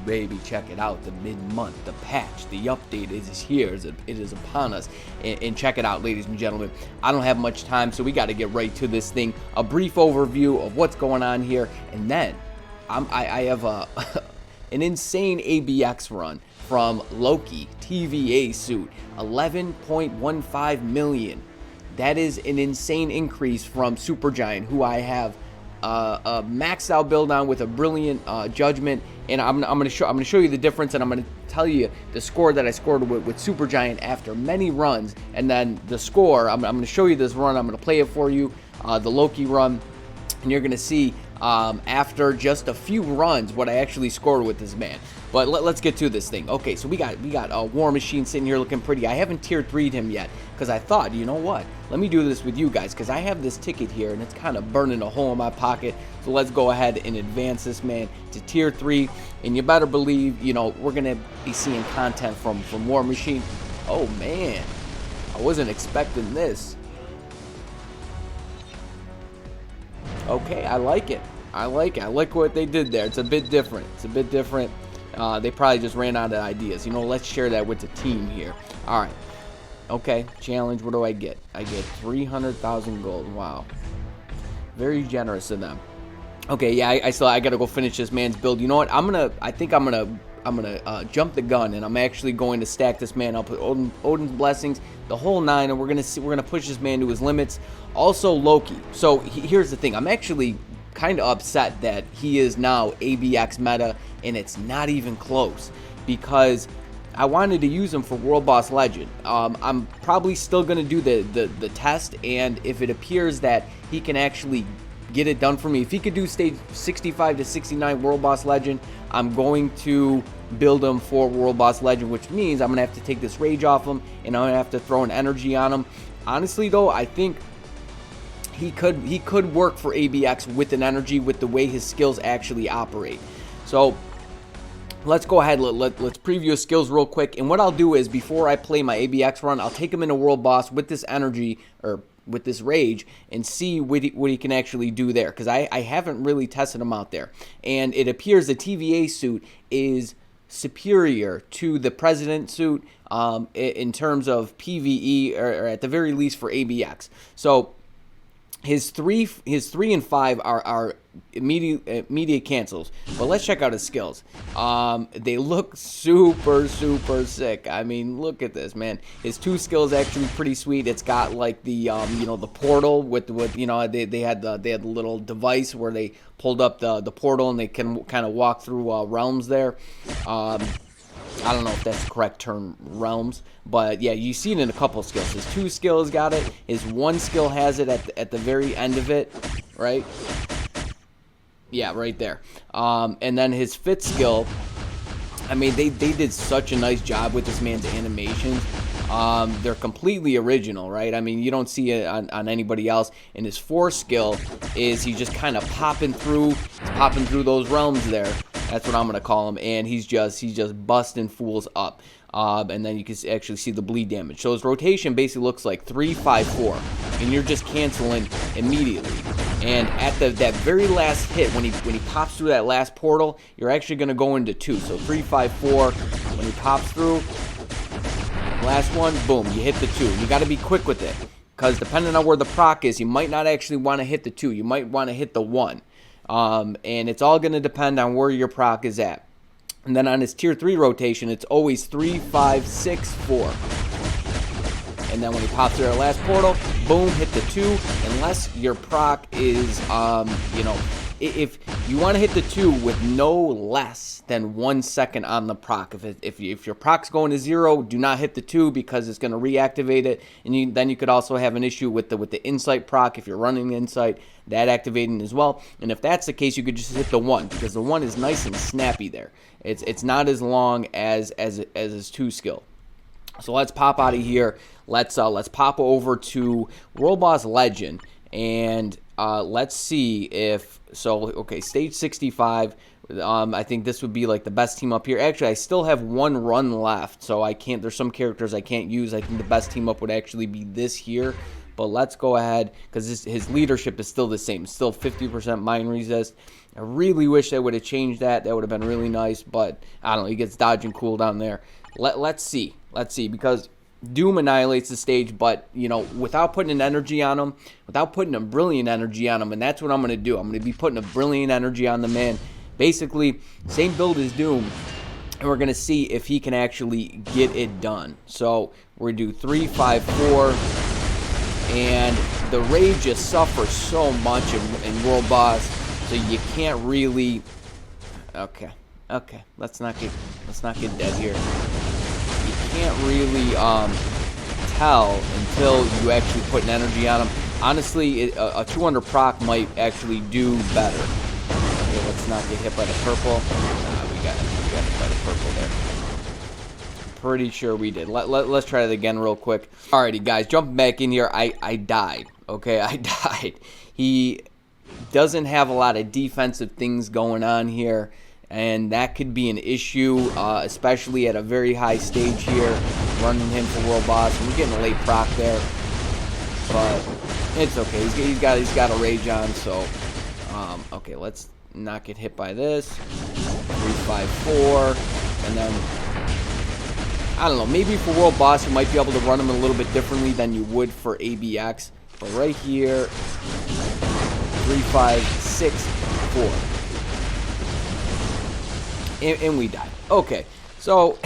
baby, check it out. The mid-month, the patch, the update is here. It is upon us. And check it out, ladies and gentlemen. I don't have much time, so we got to get right to this thing. A brief overview of what's going on here, and then I have an insane ABX run from Loki TVA suit, 11.15 million. That is an insane increase from Supergiant, who I have a maxed out build on with a brilliant judgment, and I'm gonna show you the difference, and I'm gonna tell you the score that I scored with Supergiant after many runs, and then the score. I'm gonna show you this run. I'm gonna play it for you, the Loki run, and you're gonna see after just a few runs what I actually scored with this man. But let's get to this thing. Okay, so we got War Machine sitting here looking pretty. I haven't tier 3'd him yet because I thought, you know what? Let me do this with you guys because I have this ticket here and it's kind of burning a hole in my pocket. So let's go ahead and advance this man to tier 3. And you better believe, you know, we're gonna be seeing content from War Machine. Oh man, I wasn't expecting this. Okay, I like it. I like what they did there. It's a bit different. They probably just ran out of ideas. You know, let's share that with the team here. All right. Okay, challenge. What do I get? I get 300,000 gold. Wow. Very generous of them. Okay, yeah, I gotta go finish this man's build. You know what? I think I'm gonna jump the gun, and I'm actually going to stack this man up with Odin's blessings, the whole 9, and we're gonna push this man to his limits. Also Loki. So here's the thing. I'm actually kind of upset that he is now ABX meta, and it's not even close because I wanted to use him for World Boss Legend. I'm probably still going to do the test, and if it appears that he can actually get it done for me, if he could do stage 65 to 69 World Boss Legend, I'm going to build him for World Boss Legend, which means I'm going to have to take this rage off him, and I'm going to have to throw an energy on him. Honestly, though, I think he could work for ABX with an energy, with the way his skills actually operate. So let's go ahead, let's preview his skills real quick. And what I'll do is, before I play my ABX run, I'll take him into World Boss with this energy, or with this rage, and see what he can actually do there, because I haven't really tested him out there. And it appears the TVA suit is superior to the President suit in terms of PvE, or at the very least for ABX. So his 3 and 5 are immediate cancels, but let's check out his skills. They look super sick. I mean, look at this, man. His 2 skills actually pretty sweet. It's got like the you know, the portal with you know, they had the little device where they pulled up the portal, and they can kind of walk through realms there. I don't know if that's the correct term, realms, but yeah, you see it in a couple of skills. His 2 skills got it. His 1 skill has it at the very end of it, right? Yeah, right there. And then his 5th skill, I mean, they did such a nice job with this man's animations. They're completely original, right? I mean, you don't see it on anybody else. And his 4th skill is he's just kind of popping through those realms there. That's what I'm gonna call him, and he's just busting fools up. And then you can actually see the bleed damage. So his rotation basically looks like 3-5-4, and you're just canceling immediately. And at that very last hit, when he pops through that last portal, you're actually gonna go into 2. So 3-5-4. When he pops through, last one, boom, you hit the 2. You got to be quick with it, because depending on where the proc is, you might not actually want to hit the 2. You might want to hit the 1. And it's all going to depend on where your proc is at. And then on his tier 3 rotation, it's always 3-5-6-4. And then when he pops through our last portal, boom, hit the 2. Unless your proc is, you know, if you want to hit the 2 with no less than 1 second on the proc. If your proc's going to 0, do not hit the 2, because it's going to reactivate it. And then you could also have an issue with the insight proc if you're running insight, that activating as well. And if that's the case, you could just hit the 1, because the 1 is nice and snappy there. It's not as long as his 2 skill. So let's pop out of here. Let's pop over to World Boss Legend, and let's see if okay, stage 65. I think this would be like the best team up here. Actually, I still have 1 run left, so I can't. There's some characters I can't use. I think the best team up would actually be this here. But let's go ahead, because his leadership is still the same. It's still 50% mine resist. I really wish they would have changed that. That would have been really nice, but I don't know. He gets dodge and cooldown there. Let's see. Let's see, because Doom annihilates the stage, but, you know, without putting an energy on him, without putting a brilliant energy on him, and that's what I'm going to do. I'm going to be putting a brilliant energy on the man. Basically, same build as Doom, and we're going to see if he can actually get it done. So we're going to do 3, 5, 4, and the Rage just suffers so much in World Boss, so you can't really... Okay, let's not get dead here. You can't really tell until you actually put an energy on him. Honestly, a 200 proc might actually do better. Okay, let's not get hit by the purple. We got hit by the purple there. Pretty sure we did. Let's try that again real quick. Alrighty, guys, jumping back in here. I died. Okay, I died. He doesn't have a lot of defensive things going on here, and that could be an issue, especially at a very high stage here, running him for World Boss. We're getting a late proc there, but it's okay. He's got a Rage on, so okay, let's not get hit by this. 3, 5, 4, and then I don't know. Maybe for World Boss, you might be able to run him a little bit differently than you would for ABX. But right here, 3, 5, 6, 4. And we died. Okay, so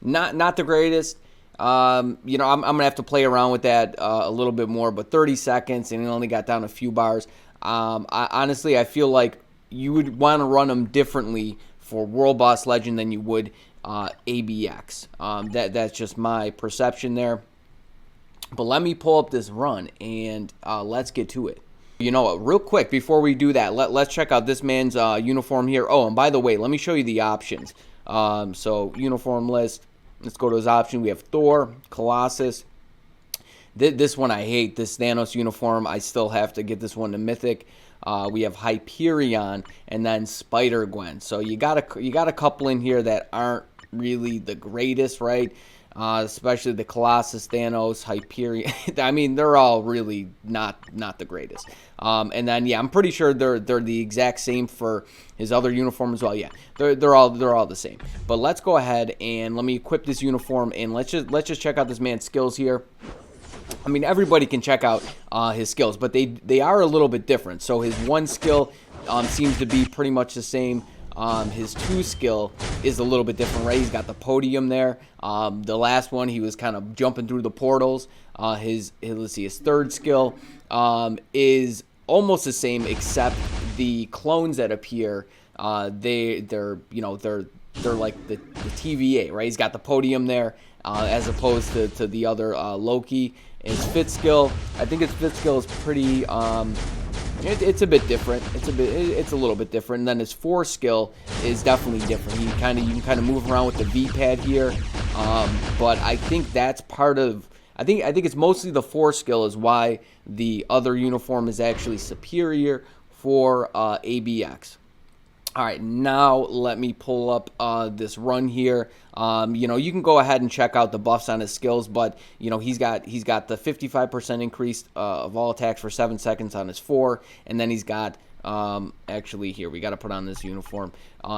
not the greatest. You know, I'm gonna have to play around with that a little bit more. But 30 seconds, and it only got down a few bars. Honestly, I feel like you would want to run them differently for World Boss Legend than you would ABX. That's just my perception there. But let me pull up this run, and let's get to it. You know what, real quick before we do that, let's check out this man's uniform here. Oh, and by the way, let me show you the options. So uniform list, let's go to his option. We have Thor, Colossus. This one I hate, this Thanos uniform. I still have to get this one to Mythic. We have Hyperion, and then Spider-Gwen. So you got a couple in here that aren't really the greatest, right? Especially the Colossus, Thanos, Hyperion. I mean, they're all really not the greatest. And then yeah, I'm pretty sure they're the exact same for his other uniform as well. Yeah, they're all the same. But let's go ahead and let me equip this uniform, and let's just check out this man's skills here. I mean, everybody can check out his skills, but they are a little bit different. So his 1 skill seems to be pretty much the same. His 2 skill is a little bit different, right? He's got the podium there. The last one, he was kind of jumping through the portals. His 3rd skill is almost the same, except the clones that appear, they're like the TVA, right? He's got the podium there, as opposed to the other Loki. His 5th skill, I think his 5th skill is pretty it's a bit different. It's a little bit different. And then his 4th skill is definitely different. You can kind of move around with the V pad here, but I think that's part of. I think it's mostly the 4th skill is why the other uniform is actually superior for ABX. All right, now let me pull up this run here. You know, you can go ahead and check out the buffs on his skills, but you know he's got the 55% increase of all attacks for 7 seconds on his 4, and then he's got actually here we got to put on this uniform.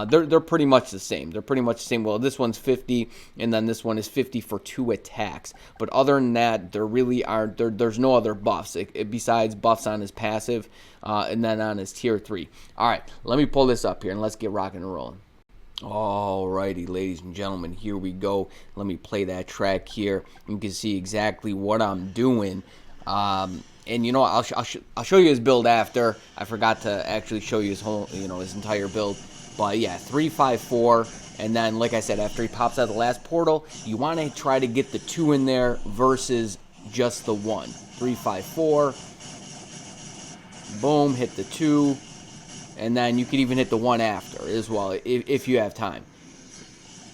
They're pretty much the same. They're pretty much the same. Well, this one's 50, and then this one is 50 for 2 attacks. But other than that, there really aren't. There's no other buffs besides buffs on his passive, and then on his tier 3. All right, let me pull this up here and let's get rocking and rolling. Alrighty, ladies and gentlemen, here we go. Let me play that track here. You can see exactly what I'm doing. And you know, I'll show you his build after. I forgot to actually show you his whole, his entire build. But yeah, 3, 5, 4, and then like I said, after he pops out the last portal, you want to try to get the 2 in there versus just the 1. 3, 5, 4. Boom, hit the 2. And then you could even hit the 1 after as well, if you have time.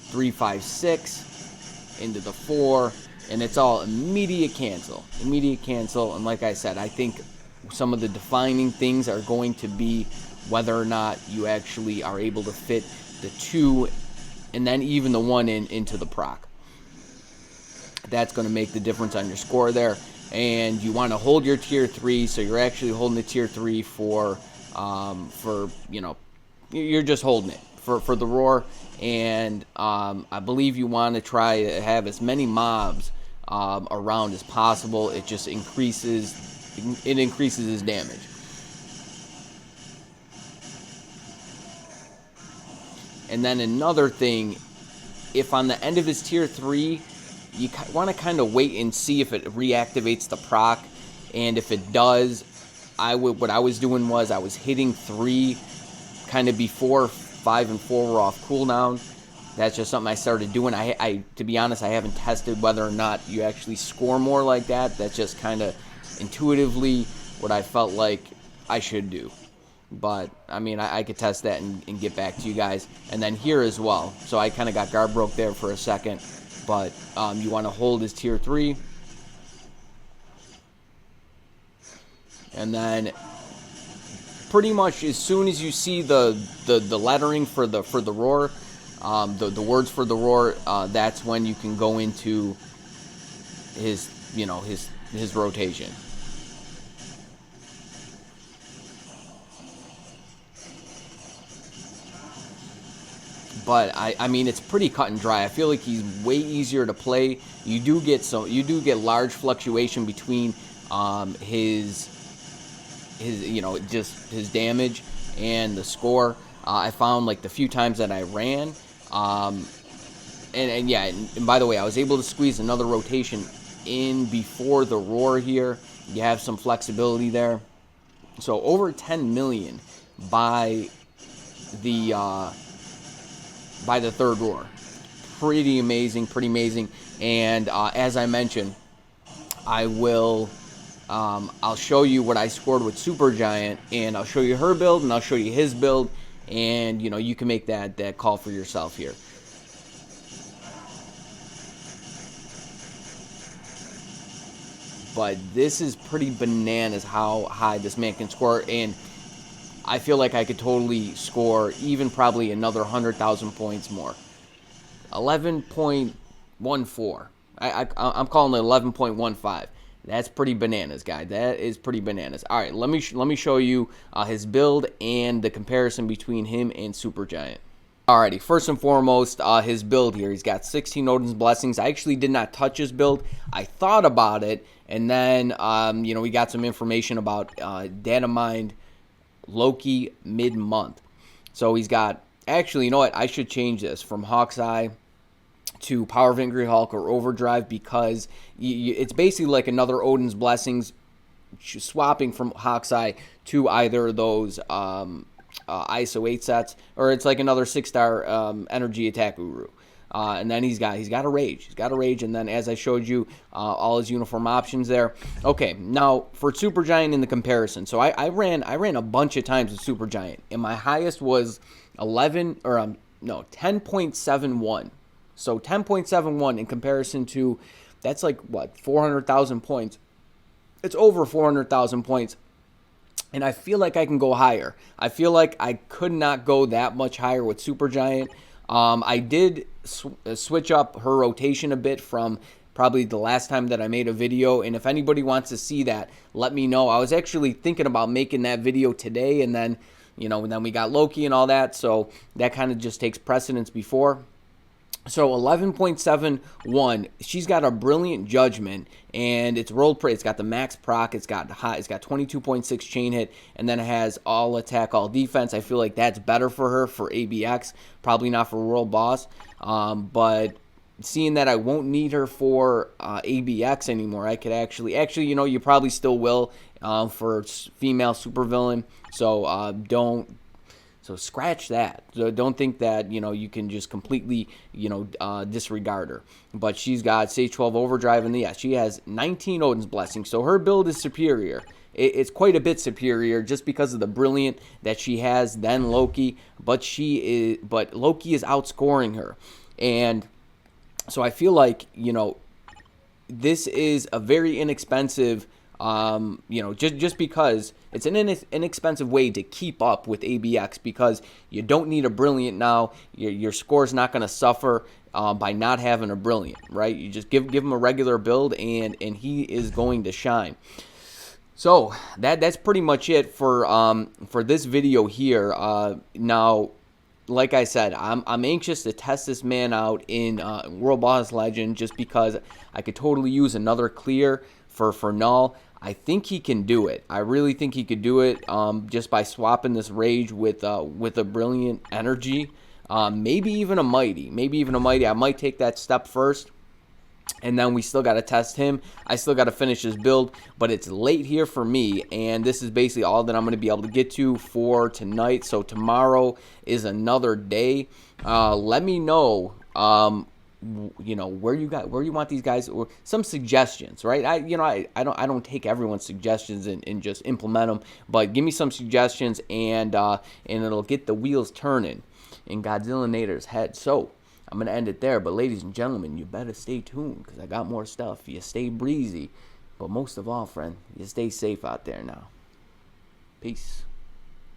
3, 5, 6, into the 4, and it's all immediate cancel. Immediate cancel, and like I said, I think some of the defining things are going to be whether or not you actually are able to fit the 2 and then even the 1 into the proc. That's going to make the difference on your score there. And you want to hold your tier 3, so you're actually holding the tier 3 for for, you know, you're just holding it for the roar. And I believe you want to try to have as many mobs around as possible. It just increases his damage. And then another thing, if on the end of his tier 3, you want to kind of wait and see if it reactivates the proc. And if it does, what I was doing was I was hitting 3 kind of before 5 and 4 were off cooldown. That's just something I started doing. I to be honest, I haven't tested whether or not you actually score more like that. That's just kind of intuitively what I felt like I should do. But, I mean, I could test that and get back to you guys. And then here as well. So I kind of got guard broke there for a second. But you want to hold his tier 3. And then pretty much as soon as you see the lettering for the roar, the words for the roar, that's when you can go into his, you know, his rotation. But I mean, it's pretty cut and dry. I feel like he's way easier to play. You do get large fluctuation between his you know, just his damage and the score. I found like the few times that I ran, and yeah, and by the way, I was able to squeeze another rotation in before the roar here. You have some flexibility there. So over 10 million by the third roar. Pretty amazing, pretty amazing. And as I mentioned, I'll show you what I scored with Supergiant, and I'll show you her build, and I'll show you his build, and you know, you can make that call for yourself here. But this is pretty bananas how high this man can score, and I feel like I could totally score even probably another 100,000 points more. 11.14. I'm calling it 11.15. That's pretty bananas, guy. That is pretty bananas. All right, let me show you his build and the comparison between him and Supergiant. Alrighty, first and foremost, his build here. He's got 16 Odin's Blessings. I actually did not touch his build. I thought about it, and then you know, we got some information about data mined Loki mid-month. So he's got, actually, you know what? I should change this from Hawk's Eye to Power of Angry Hulk or Overdrive, because it's basically like another Odin's Blessings, swapping from Hawk's Eye to either of those ISO 8 sets, or it's like another 6-star energy attack Uru. And then he's got a rage. He's got a rage, and then as I showed you, all his uniform options there. Okay, now for Supergiant in the comparison. So I ran a bunch of times with Supergiant, and my highest was 10.71. So 10.71 in comparison to, that's like what, 400,000 points. It's over 400,000 points. And I feel like I can go higher. I feel like I could not go that much higher with Supergiant. I did switch up her rotation a bit from probably the last time that I made a video, and if anybody wants to see that, let me know. I was actually thinking about making that video today, and then, you know, then we got Loki and all that, so that kind of just takes precedence before. So 11.71, she's got a brilliant judgment, and it's rolled pretty. It's got the max proc, it's got 22.6 chain hit, and then it has all attack, all defense. I feel like that's better for her for ABX, probably not for World Boss. But seeing that I won't need her for ABX anymore, I could actually, you know, you probably still will for female supervillain. So So scratch that. So don't think that, you know, you can just completely, you know, disregard her. But she's got Stage 12 Overdrive, and she has 19 Odin's Blessings. So her build is superior. It's quite a bit superior just because of the brilliant that she has than Loki. But Loki is outscoring her. And so I feel like, you know, this is a very inexpensive, you know, just because it's an inexpensive way to keep up with ABX, because you don't need a brilliant now. Your score's not going to suffer by not having a brilliant, right? You just give him a regular build, and he is going to shine. So that's pretty much it for this video here. Now, like I said, I'm anxious to test this man out in World Boss Legend just because I could totally use another clear for null. I think he can do it. I really think he could do it just by swapping this rage with a brilliant energy. Maybe even a mighty. Maybe even a mighty. I might take that step first. And then we still got to test him. I still got to finish his build, but it's late here for me, and this is basically all that I'm going to be able to get to for tonight. So tomorrow is another day. Let me know, you know, where you want these guys, or some suggestions, right? I don't take everyone's suggestions and just implement them, but give me some suggestions, and it'll get the wheels turning in Godzillanator's head. So I'm going to end it there. But ladies and gentlemen, you better stay tuned because I got more stuff. You stay breezy. But most of all, friend, you stay safe out there now. Peace.